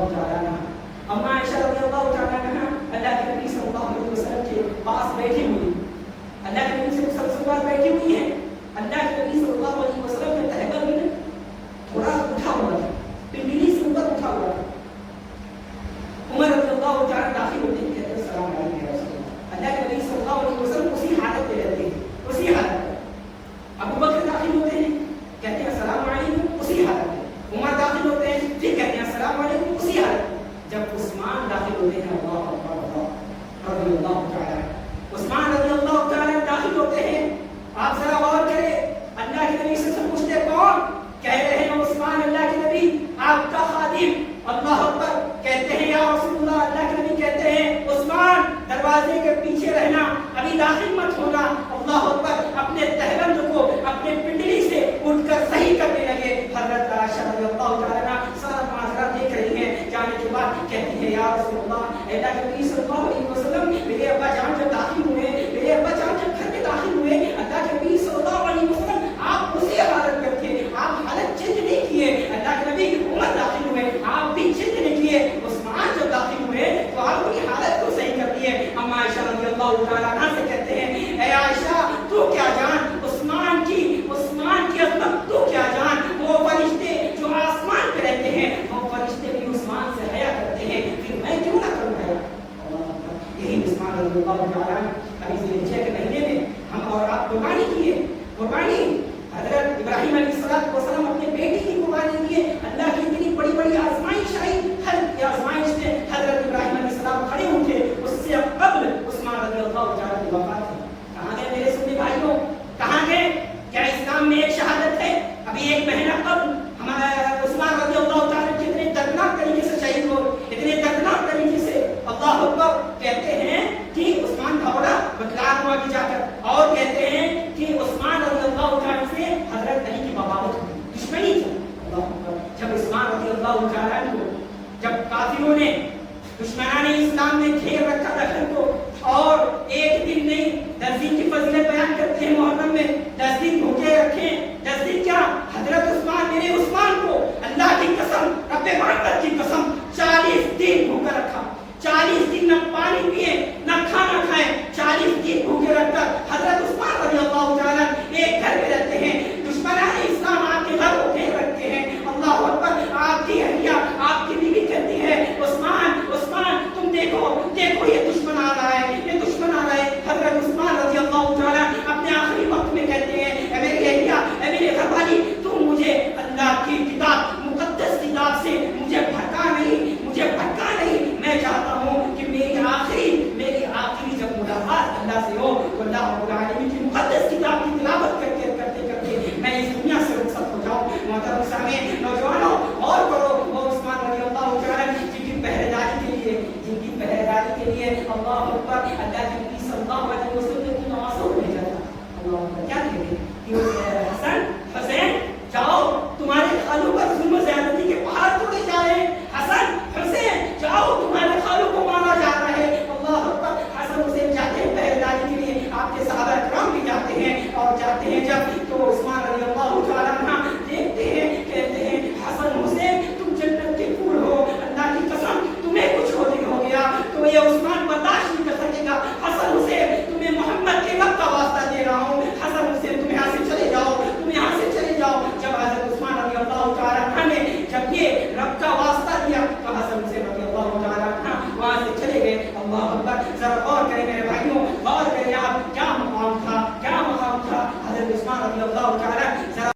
اللہ تعالیٰ عنہ. اما عائشہ رضی اللہ تعالیٰ عنہ اللہ کے نبی صلی اللہ علیہ وسلم کے پاس بیٹھی ہوئی, اللہ کے نبی صلی اللہ علیہ وسلم بیٹھی ہوئی ہیں. اللہ کے نبی صلی اللہ علیہ وسلم کے تہبند میں تھوڑا اٹھا ہوا تھا, پنڈلی سے اوپر اٹھا ہوا تھا. عمر رضی اللہ تعالیٰ داخل ہوتے ہیں, کہتے ہیں السلام علیکم یا رسول اللہ. اللہ کے نبی صلی اللہ علیہ وسلم اسی حالت میں رہتے ہیں, اسی حالت میں. ابو بکر داخل ہوتے ہیں, کہتے ہیں السلام علیکم, اسی حالت میں. عمر داخل ہوتے ہیں, پھر کہتے ہیں السلام علیکم, اسی حالت میں. جب عثمان داخل ہوتے ہیں, اللہ اکبر رضی اللہ تعالیٰ, عثمان رضی اللہ تعالیٰ داخل ہوتے ہیں. آپ ذرا غور کریں, اللہ کے نبی سے پوچھتے کون, کہہ رہے ہیں عثمان اللہ کے نبی آپ کا خادم. اللہ اکبر, کہتے ہیں یا رسول اللہ, اللہ کے نبی کہتے ہیں عثمان دروازے کے پیچھے رہنا, ابھی داخل مت ہونا. اللہ اکبر, اپنے تہبند کو اپنے پنڈلی سے اٹھ کر صحیح کرنے لگے. حضرت عائشہ رضی اللہ تعالیٰ عنہ سارا معاشرہ دیکھ رہی ہیں. جانے کے بعد کہتی ہے یا رسول اللہ, اللہ کے نبی صلی اللہ علیہ وسلم میرے ابا جان جب داخل ہوئے, میرے ابا جان جب گھر میں داخل ہوئے, اللہ کے نبی صلی اللہ علیہ وسلم آپ اسی حالت میں تھے, آپ حالت چینج نہیں کیے. اللہ کے نبی عمر داخل ہوئے, آپ بھی چینج نہیں کیے. عثمان جب داخل ہوئے تو آپ کی حالت کو صحیح کر دیے. اما عائشہ رضی اللہ تعالیٰ عنہ سے کہتے ہیں اے عائشہ تو کیا جان عثمان کی عظمت, تو کیا جان وہ فرشتے جو آسمان پہ رہتے ہیں, وہ فرشتے بھی عثمان سے حیا کرتے ہیں, پھر میں کیوں نہ کروں حیا. یہی عثمان رضی اللہ تعالیٰ عنہ ابھی ذوالحجہ کے مہینے میں ہم اور آپ قربانی کیے. قربانی حضرت ابراہیم علیہ السلام اپنے بیٹی کی قربانی دیے. اللہ کی اتنی بڑی بڑی آزمائش آئی, ہر آزمائش میں حضرت ابراہیم علیہ السلام کھڑے ہوئے. اس سے قبل عثمان رضی اللہ تعالیٰ کی وفات ہے. کہاں گئے میرے سننے بھائیوں, کہاں گئے؟ کیا اسلام میں ایک شہادت ہے؟ ابھی ایک مہینہ قبل ہمارا عثمان رضی اللہ تعالیٰ کتنے دردناک طریقے سے شہید ہو, اتنے دردناک طریقے سے. اللہ اکبر, کہتے ہیں کہ عثمان دوڑا بتلا ہوا کی جا کر, اور کہتے ہیں کہ عثمان رضی اللہ تعالیٰ سے حضرت علی کی بغاوت ہوئی, دشمنی تھی. اللہ اکبر, جب عثمان رضی اللہ تعالیٰ کو جب کافروں نے دشمنان اسلام نے گھیر رکھا تھا گھر کو, اور ایک دن نہیں 10 دن کی فضیلت بیان کرتے ہیں محرم میں, 10 دن بھوکے رکھیں. 10 دن کیا, حضرت عثمان, میرے عثمان کو اللہ کی قسم, رب محمد کی قسم, 40 دن بھوکا رکھا. 40 دن نہ پانی پیے نہ کھانا کھائے, 40 دن بھوکے رکھ کر حضرت عثمان رضی اللہ تعالیٰ ایک گھر میں رہتے ہیں. دشمنان اسلام آپ کے گھر کو گھیر رکھتے ہیں. اللہ اکبر, آپ کی اہلیہ, آپ کی بیوی کہتی ہے عثمان عثمان تم دیکھو دیکھو یہ دشمن آ رہا ہے, یہ دشمن آ رہا ہے. حضرت عثمان رضی اللہ تعالیٰ اپنے آخری وقت میں کہتے ہیں اے میری اہلیہ, اے میرے گھر والی, تم مجھے اللہ کی کتاب, مقدس کتاب سے مجھے بھٹکا نہیں, مجھے بھٹکا نہیں. میں چاہتا ہوں کہ میری آخری جب ملاقات اللہ سے ہو تو اللہ رب العالمین کی مقدس کتاب کی تلاوت کرتے میں اس دنیا سے رخصت ہو جاؤں. محترم سامعین, نوجوانوں اور کرو, وہ عثمان رضی اللہ تعالیٰ جن کی پہرےداری کے لیے اللہ اکبر, اللہ کے نبی صلی اللہ علیہ وسلم کی نمازوں میں جاتا. اللہ اکبر, کیا کہتے ہیں حسن حسین جاؤ, تمہارے خالوں پر ظلم و زیادتی کے پہاڑ توڑے جا رہے ہیں. حسن حسین جاؤ, تمہارے خالوں کو مارا جا رہا ہے. اللہ اکبر, حسن حسین جاتے ہیں پہرےداری کے لیے, آپ کے صحابہ کرام بھی جاتے ہیں, اور جاتے ہیں جب تو عثمان رضی اللہ تعالیٰ عنہ دیکھتے ہیں, کہتے ہیں حسن حسین تم جنت کے پھول ہو, اللہ کی قسم تمہیں کچھ ہو گیا تو یہ عثمان برداشت نہیں کر سکے گا. حسن حسین تمہیں محمد کے رب کا واسطہ دے رہا ہوں, حسن حسین تم یہاں سے چلے جاؤ, تم یہاں سے چلے جاؤ. جب حضرت عثمان رضی اللہ تعالیٰ عنہ نے جب یہ رب کا واسطہ دیا تو حسن حسین رضی اللہ تعالیٰ عنہ وہاں سے چلے گئے. اللہ اکبر, ذرا غور کریں میرے بھائیوں, غور کریں آپ, کیا مقام تھا, کیا مقام تھا حضرت عثمان رضی اللہ تعالیٰ. ذرا